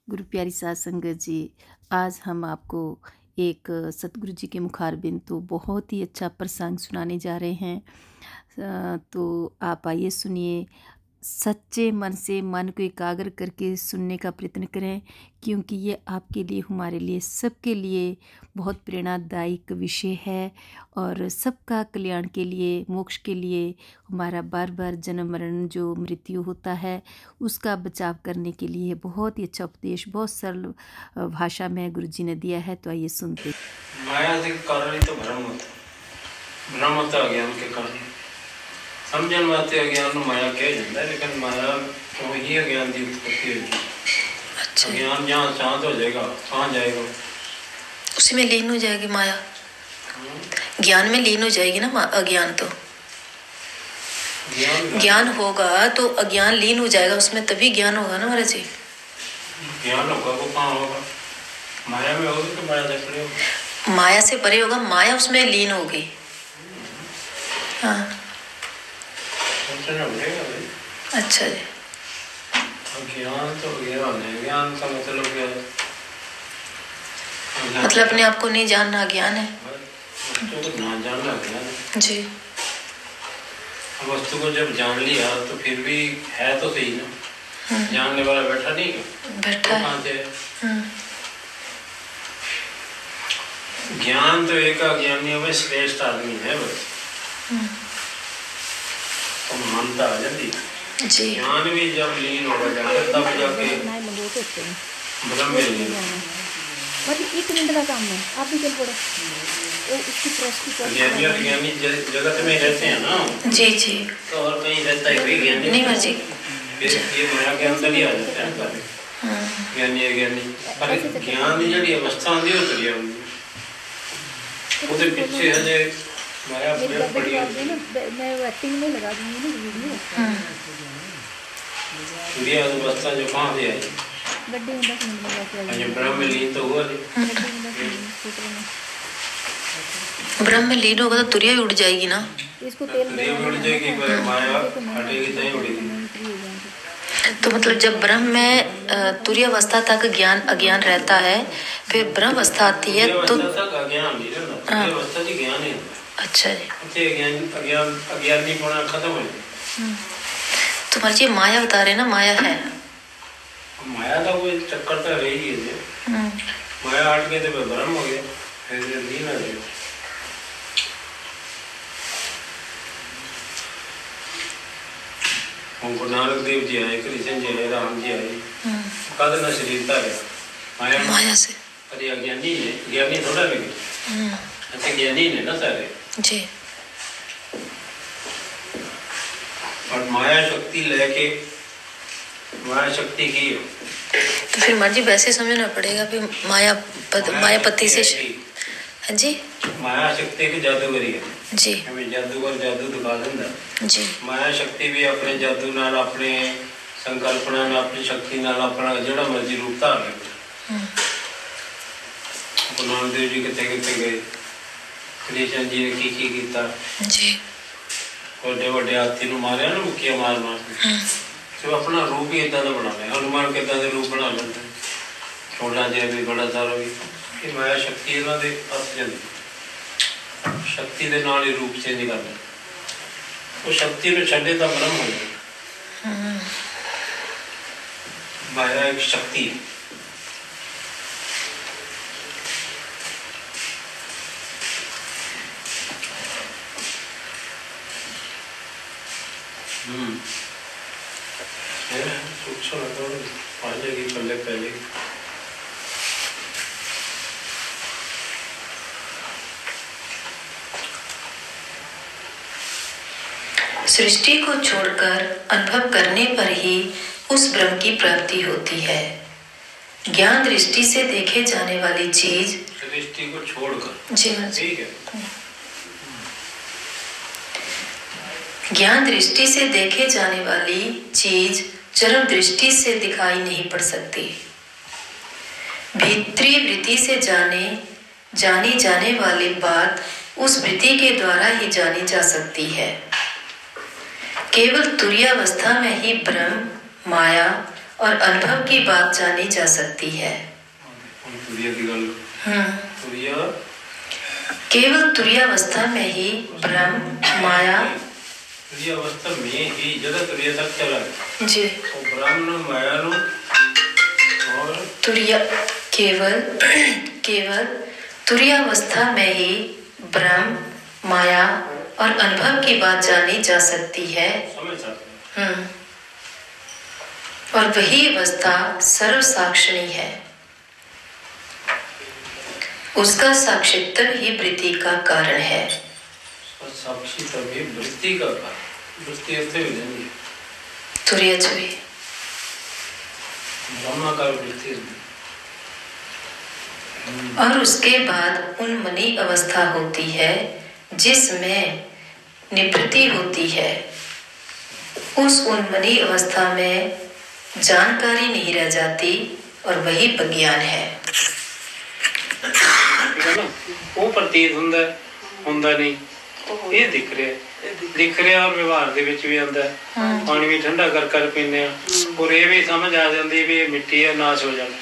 गुरु प्यारी साध संगत जी, आज हम आपको एक सतगुरु जी के मुखारबिन तो बहुत ही अच्छा प्रसंग सुनाने जा रहे हैं। तो आप आइए सुनिए। सच्चे मन से मन को एकाग्र करके सुनने का प्रयत्न करें, क्योंकि ये आपके लिए, हमारे लिए, सबके लिए बहुत प्रेरणादायक विषय है और सबका कल्याण के लिए, मोक्ष के लिए, हमारा बार बार जन्म मरण जो मृत्यु होता है उसका बचाव करने के लिए बहुत ही अच्छा उपदेश, बहुत सरल भाषा में गुरु जी ने दिया है। तो आइए सुनते। माया के कारण ही तो भ्रम होता है ज्ञान के कारण समझन वास्ते अज्ञान माया कह जाता है, लेकिन माया तो ही अज्ञान की उत्पत्ति होगी। अच्छा। अज्ञान जहाँ शांत हो जाएगा, कहाँ जाएगा? उसी में लीन हो जाएगी माया। ज्ञान में लीन हो जाएगी ना अज्ञान। तो ज्ञान होगा तो अज्ञान लीन हो जाएगा उसमें, तभी ज्ञान होगा ना महाराज जी। ज्ञान होगा वो कहाँ होगा? माया में होगा तो माया से परे होगा। माया से परे होगा, माया उसमें लीन होगी। हाँ, अच्छा जी। ज्ञान तो ज्ञान है, ज्ञान का मतलब क्या है? मतलब अपने आप को नहीं जानना ज्ञान है। तो ना जानना ज्ञान है जी। वस्तु को जब जान लिया तो फिर भी है तो सही ना। जानने वाला बैठा नहीं है, बैठा है। ज्ञान तो एक अज्ञानी में श्रेष्ठ आदमी है बस। तो मानता आ जाती जी। ज्ञान भी जब लीन होगा जाकर तब जाके ब्रह्म में लीन। मतलब 1 मिनट का काम है, आप भी चल पड़ो। ज्ञानी जगत में रहते हैं ना। जी जी। तो और कहीं रहता है कोई ज्ञानी नहीं मर्जी। ये माया के अंदर ही आ जाते हैं सारे ज्ञानी अज्ञानी। पर ज्ञान की जी अवस्था आती है उतरी आती उसके पीछे हजे माया पड़ी होती है। मैं एक्टिंग में लगा दूंगी ना वीडियो। सूर्य अवस्था जो कहाँ से आई? गड्ढे में 10 मिनट में जाके अजय ब्रह्म में लीन तो हुआ नहीं। ब्रह्म में लीन होगा तो तुरिया उड़ जाएगी ना। इसको तेल उड़ जाएगी, पर माया हटेगी तो ही उड़ेगी। तो मतलब जब ब्रह्म में तुरीय अवस्था तक ज्ञान अज्ञान रहता है, फिर ब्रह्म अवस्था आती है तो अज्ञान नहीं रहता, अवस्था जी ज्ञान है। अच्छा जी। अज्ञानी होना खत्म हो जाए। तो मर्जी माया बता रहे ना, माया है। माया का कोई चक्कर तो रह ही है। माया हट गई तो ब्रह्म हो गया, फिर लीन आ गया। उनको नानक देव जी आए, कृष्ण जी आए, राम जी आए, कद न शरीरता है माया से। अरे अज्ञानी है, ज्ञानी थोड़ा लगे। अच्छा ज्ञानी है ना सारे जी। और माया शक्ति लेके माया शक्ति की तो फिर मर्जी वैसे समझना पड़ेगा फिर मायापति से। हाँ जी। माया शक्ति की जादूगरी है जी। हमें जादूगर जादू दिखा देंदा जी। माया शक्ति भी अपने जादू नाल, अपने संकल्पना नाल, अपनी शक्ति नाल अपना जेड़ा मर्जी रूप धार ले। गुरु देव जी कितने कितने गए, कृष्ण जी ने की कीता जी। बड़े बड़े हाथी नु मारे ना, मुखिया मार मार के तो अपना रूप ही इतना बना लिया। हनुमान के इतना रूप बना लेते, छोटा जिहा भी बड़ा सारा भी। माया शक्ति इन्हां दे फस जांदी, शक्ति के नाल ही रूप चेंज कर दे। वो शक्ति में छड्डे तो ब्रह्म हो जाए। माया एक शक्ति है। सूक्ष्म पालेगी पल्ले पहले सृष्टि को छोड़कर अनुभव करने पर ही उस ब्रह्म की प्राप्ति होती है। ज्ञान दृष्टि से देखे जाने वाली चीज, सृष्टि को छोड़कर, जी ठीक है। ज्ञान दृष्टि से देखे जाने वाली चीज चरम दृष्टि से दिखाई नहीं पड़ सकती। भीतरी वृत्ति से जानी जाने वाली बात उस वृत्ति के द्वारा ही जानी जा सकती है। केवल तुरीयावस्था में ही ब्रह्म, माया और अनुभव की बात जानी जा सकती है। केवल तुरीयावस्था में ही ब्रह्म माया तुरीयावस्था में ही जब तुरीय तक चला जी तो ब्रह्म माया और केवल तुरीयावस्था में ही ब्रह्म माया और अनुभव की बात जानी जा सकती है। और वही अवस्था सर्व साक्षिणी है। उसका साक्षित्व ही वृत्ति का कारण है। साक्षित्व ही वृत्ति का कारण, वृत्ति अर्थ है विजन तुरीय छवि ब्रह्माकार वृत्ति। और उसके बाद उन्मनी अवस्था होती है जिसमें निवृत्ति होती है। उस उन्मनी अवस्था में जानकारी नहीं रह जाती और वही विज्ञान है। वो प्रतीत ਹੁੰਦਾ नहीं, ये दिख ਰਿਹਾ और व्यवहार ਦੇ ਵਿੱਚ ਵੀ ਆਉਂਦਾ। ਪਾਣੀ ਵੀ ਠੰਡਾ ਕਰ ਪੀਂਦੇ ਆ ਔਰ ਇਹ ਵੀ ਸਮਝ ਆ ਜਾਂਦੀ ਵੀ ਇਹ ਮਿੱਟੀ ਹੈ, ਨਾਸ਼ ਹੋ ਜਾਣਾ।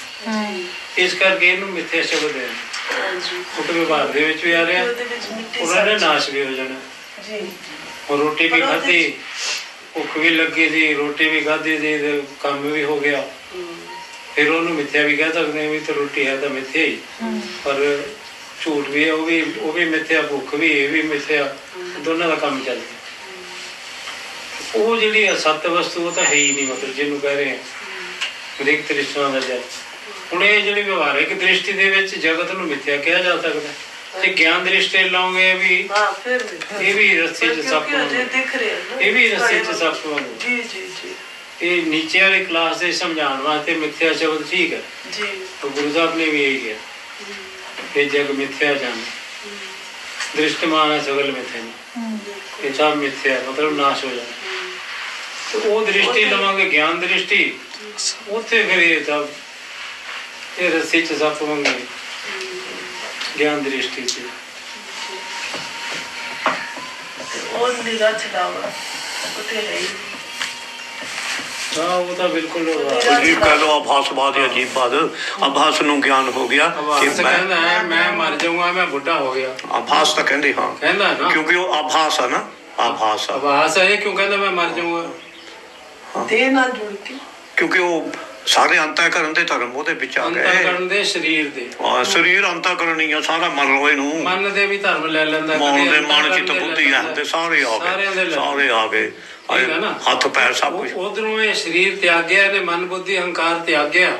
ਇਸ ਕਰਕੇ ਇਹਨੂੰ ਮਿੱਥਿਆ ਸ਼ਬਦ ਹੈ। ਉਹ ਵਿਵਹਾਰ ਦੇ ਵਿੱਚ ਵੀ ਆ ਰਿਹਾ, ਉਹਨਾਂ ਨੇ ਨਾਸ਼ ਵੀ ਹੋ ਜਾਣਾ। और रोटी भी खाधी, भुख भी लगी थी, रोटी भी खाधी थी, काम भी हो गया। फिर उन्होंने मिथ्या भी कह सकते हैं भी तो रोटी है तो मिथ्या ही, पर झूठ भी है वो भी मिथ्या, भुख भी ये भी मिथ्या, दोनों का काम चल गया। वो जी असत वस्तु वो तो है ही नहीं, मतलब जिन्हों कह रहे हैं हरेक दृष्टियों का जय। ਹੁਣ ਇਹ ਜਿਹੜੀ ਵਿਵਹਾਰਿਕ ਦ੍ਰਿਸ਼ਟੀ ਦੇ ਵਿੱਚ ਜਗਤ ਨੂੰ ਮਿਥਿਆ ਕਿਹਾ ਜਾ ਸਕਦਾ ਤੇ ਗਿਆਨ ਦ੍ਰਿਸ਼ਟੀ ਲਾਉਂਗੇ ਵੀ ਇਹ ਵੀ ਰਸਤੇ 'ਚ ਸੱਪ ਦਿਖ ਰਿਹਾ, ਇਹ ਵੀ ਰਸਤੇ 'ਚ ਸੱਪ ਵਾਂਗੂ। ਜੀ ਜੀ ਜੀ ਇਹ ਨੀਚੇ ਵਾਲੀ ਕਲਾਸ ਦੇ ਸਮਝਾਉਣ ਵਾਸਤੇ ਮਿਥਿਆ ਸ਼ਬਦ ਠੀਕ ਹੈ ਜੀ। तो गुरु साहब ने भी यही किया ये जग मिथ्या जान दृष्टिमान है सगल मिथ्या नहीं, ये सब मिथ्या मतलब नाश हो जाए। तो वो दृष्टि लवांगे ज्ञान दृष्टि, उत्थे फिर ये सब ये रस्सी च सप होंगे ज्ञान दृष्टि से। हाँ वो तो बिल्कुल अजीब कह लो, आभासवाद या अजीब बात। आभास नूं ज्ञान हो गया कि मैं मर जाऊंगा, मैं बुढ़ा हो गया। आभास तो कहते हाँ कहना ना, क्योंकि वो आभास है ना, आभास है। क्यों कहना मैं मर जाऊंगा देह नाल जुड़ के, क्योंकि वो सारे अंतःकरण दे धर्म ਉਹਦੇ ਵਿੱਚ ਆ ਗਏ। ਅੰਤःਕਰਨ ਦੇ ਸਰੀਰ ਦੇ ਸਰੀਰ ਅੰਤःਕਰਨ ਹੀ ਆ ਸਾਰਾ, ਮੰਨ ਲਓ ਇਹਨੂੰ। ਮਨ ਦੇ ਵੀ ਧਰਮ ਲੈ ਲੈਂਦਾ, ਮਨ ਦੇ ਮਨ ਚਿੱਤ ਬੁੱਧੀ ਰਹਿੰਦੇ ਸਾਰੇ ਆ ਗਏ ਹੱਥ ਪੈਰ ਸਭ ਕੁਝ। ਉਧਰੋਂ ਇਹ ਸਰੀਰ ਤਿਆਗਿਆ, ਇਹਨੇ ਮਨ ਬੁੱਧੀ ਅਹੰਕਾਰ ਤਿਆਗਿਆ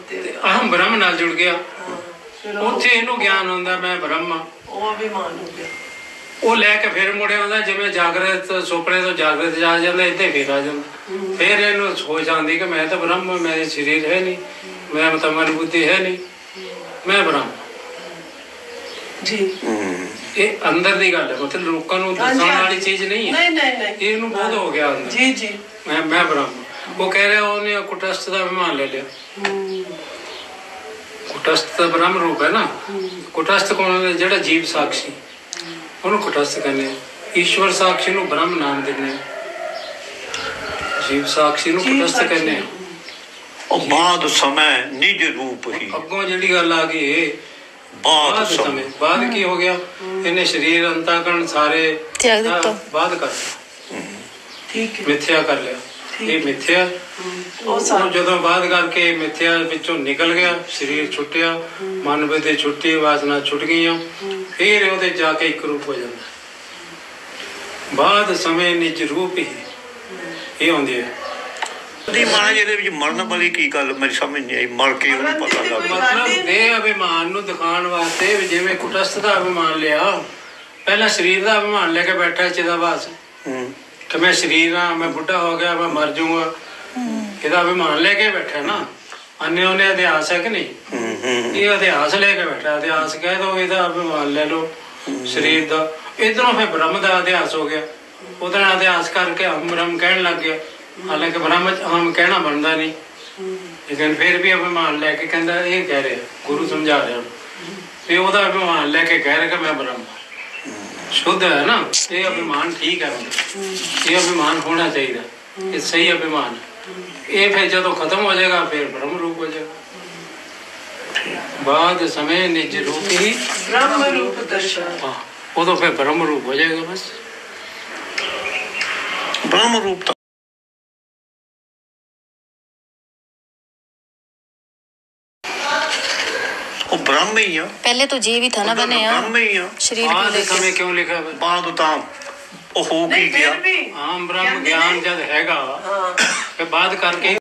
ਤੇ ਅਹਮ ਬ੍ਰਹਮ ਨਾਲ ਜੁੜ ਗਿਆ। ਉੱਥੇ ਇਹਨੂੰ ਗਿਆਨ ਹੁੰਦਾ ਮੈਂ ਬ੍ਰਹਮ ਆ, ਉਹ ਅਭਿਮਾਨ ਹੋ ਗਿਆ। ਉਹ ਲੈ ਕੇ ਫਿਰ ਮੁੜਿਆ ਆਉਂਦਾ, ਜਿਵੇਂ ਜਾਗਰਤ ਸੁਪਨੇ ਤੋਂ ਜਾਗਰਤ ਜਾ ਜਾਂਦਾ, ਇੱਥੇ ਫਿਰ ਆ ਜਾਂਦਾ। ਫਿਰ ਇਹਨੂੰ ਸੋਚ ਆਉਂਦੀ ਕਿ ਮੈਂ ਤਾਂ ਬ੍ਰਹਮ, ਮੇਰੇ ਸਰੀਰ ਹੈ ਨਹੀਂ, ਮੈਂ ਤਾਂ ਮਨ ਬੁੱਧੀ ਹੈ ਨਹੀਂ, ਮੈਂ ਬ੍ਰਹਮ ਜੀ। ਇਹ ਅੰਦਰ ਦੀ ਗੱਲ ਹੈ, ਮਤਲਬ ਲੋਕਾਂ ਨੂੰ ਦੱਸਣ ਵਾਲੀ ਚੀਜ਼ ਨਹੀਂ ਹੈ। ਇਹਨੂੰ ਬੋਧ ਹੋ ਗਿਆ ਅੰਦਰ ਜੀ ਜੀ ਮੈਂ ਬ੍ਰਹਮ। ਉਹ ਕਹਿ ਰਿਹਾ ਉਹਨੇ ਕੁਟਸਥ ਦਾ ਅਭਿਮਾਨ ਲੈ ਲਿਆ। ਕੁਟਸਥ ਦਾ ਬ੍ਰਹਮ ਰੂਪ ਹੈ ਨਾ। ਕੁਟਸਥ ਕੌਣ? ਜਿਹੜਾ ਜੀਵ ਸਾਖੀ, ਉਹਨੂੰ ਕੁਟਸਥ ਕਹਿੰਦੇ ਆ। ਈਸ਼ਵਰ ਸਾਖੀ ਨੂੰ ਬ੍ਰਹਮ ਨਾਮ ਦਿੰਦੇ ਆ, ਜੀਵ ਸਾਖੀ ਨੂੰ ਕੁਟਸਥ ਕਹਿੰਦੇ ਆ। ਉਹ ਬਾਅਦ ਸਮੇਂ ਨਿਜ ਰੂਪ ਹੀ। ਅੱਗੋਂ ਜਿਹੜੀ ਗੱਲ ਆ ਗਈ ਬਾਅਦ ਸਮੇਂ, ਬਾਅਦ ਕੀ ਹੋ ਗਿਆ? ਇਹਨੇ ਸਰੀਰ ਅੰਤःਕਰਨ ਸਾਰੇ ਬਾਅਦ ਕਰ ਮਿਥਿਆ ਕਰ ਲਿਆ। ਇਹ ਮਿਥਿਆ ਉਹ ਜਦੋਂ ਬਾਅਦ ਕਰਕੇ ਮਿਥਿਆ ਵਿੱਚੋਂ ਨਿਕਲ ਗਿਆ, ਸਰੀਰ ਛੁੱਟਿਆ, ਮਨ ਬੁੱਧੀ ਛੁੱਟੀ, ਵਾਸਨਾ ਛੁੱਟ ਗਈਆਂ, ਫਿਰ ਉਹਦੇ ਜਾ ਕੇ ਇੱਕ ਰੂਪ ਹੋ ਜਾਂਦਾ। ਬਾਅਦ ਸਮੇਂ ਨਿਜ ਰੂਪ ਹੀ ਇਹ ਆਉਂਦੀ ਹੈ। ਮਹਾਰਾਜ ਇਹਦੇ ਵਿੱਚ ਮਰਨ ਵਾਲੀ ਕੀ ਗੱਲ ਮੇਰੀ ਸਮਝ ਨਹੀਂ ਆਈ। ਮਰ ਕੇ ਉਹਨੂੰ ਪਤਾ ਲੱਗ ਮਤਲਬ ਦੇਹ ਅਭਿਮਾਨ ਨੂੰ ਦਿਖਾਉਣ ਵਾਸਤੇ ਜਿਵੇਂ ਕੁਟਸਥ ਦਾ ਅਭਿਮਾਨ ਲਿਆ, ਪਹਿਲਾਂ ਸਰੀਰ ਦਾ ਅਭਿਮਾਨ ਲੈ ਕੇ ਬੈਠਾ ਚਿਦਾਭਾਸ ਕਿ ਮੈਂ ਸਰੀਰ ਹਾਂ, ਮੈਂ ਬੁੱਢਾ ਹੋ ਗਿਆ, ਮੈਂ ਮਰ ਜਾਊਂਗਾ। ਇਹਦਾ ਅਭਿਮਾਨ ਲੈ ਕੇ ਬੈਠਾ ਨਾ। अन्य उन्हें इतिहास है कि नहीं? ये इतिहास लेके बैठा, इतिहास कह दो, ਇਹਦਾ ਅਭਿਮਾਨ ਲੈ ਲਓ ਸਰੀਰ ਦਾ। इधरों फिर ब्रह्म का इतिहास हो गया, उधर इतिहास करके हम ब्रह्म कहने लग गया। हालांकि ब्रह्म हम कहना बनता नहीं, लेकिन फिर भी अभिमान लैके कहता ये कह रहे गुरु समझा रहे भी वह अभिमान लैके कह रहे कि मैं ब्रह्म शुद्ध है ना। ये अभिमान ठीक है, ये अभिमान होना चाहिए, ये सही अभिमान है। ये फिर जो खत्म हो जाएगा फिर ब्रह्म रूप हो जाएगा। बाद समय निज रूप ही ब्रह्म रूप दर्शन। हाँ, वो तो फिर ब्रह्म रूप हो जाएगा बस। ब्रह्म रूप तो वो ब्रह्म ही है। पहले तो जीव ही था ना बने यार, ब्रह्म ही है। शरीर को बाद लेके। समय क्यों लिखा है? बाद तां वो हो नहीं गया। फिर भी हाँ, ब्रह्म ज्ञान जब हैगा हाँ फिर बाद करके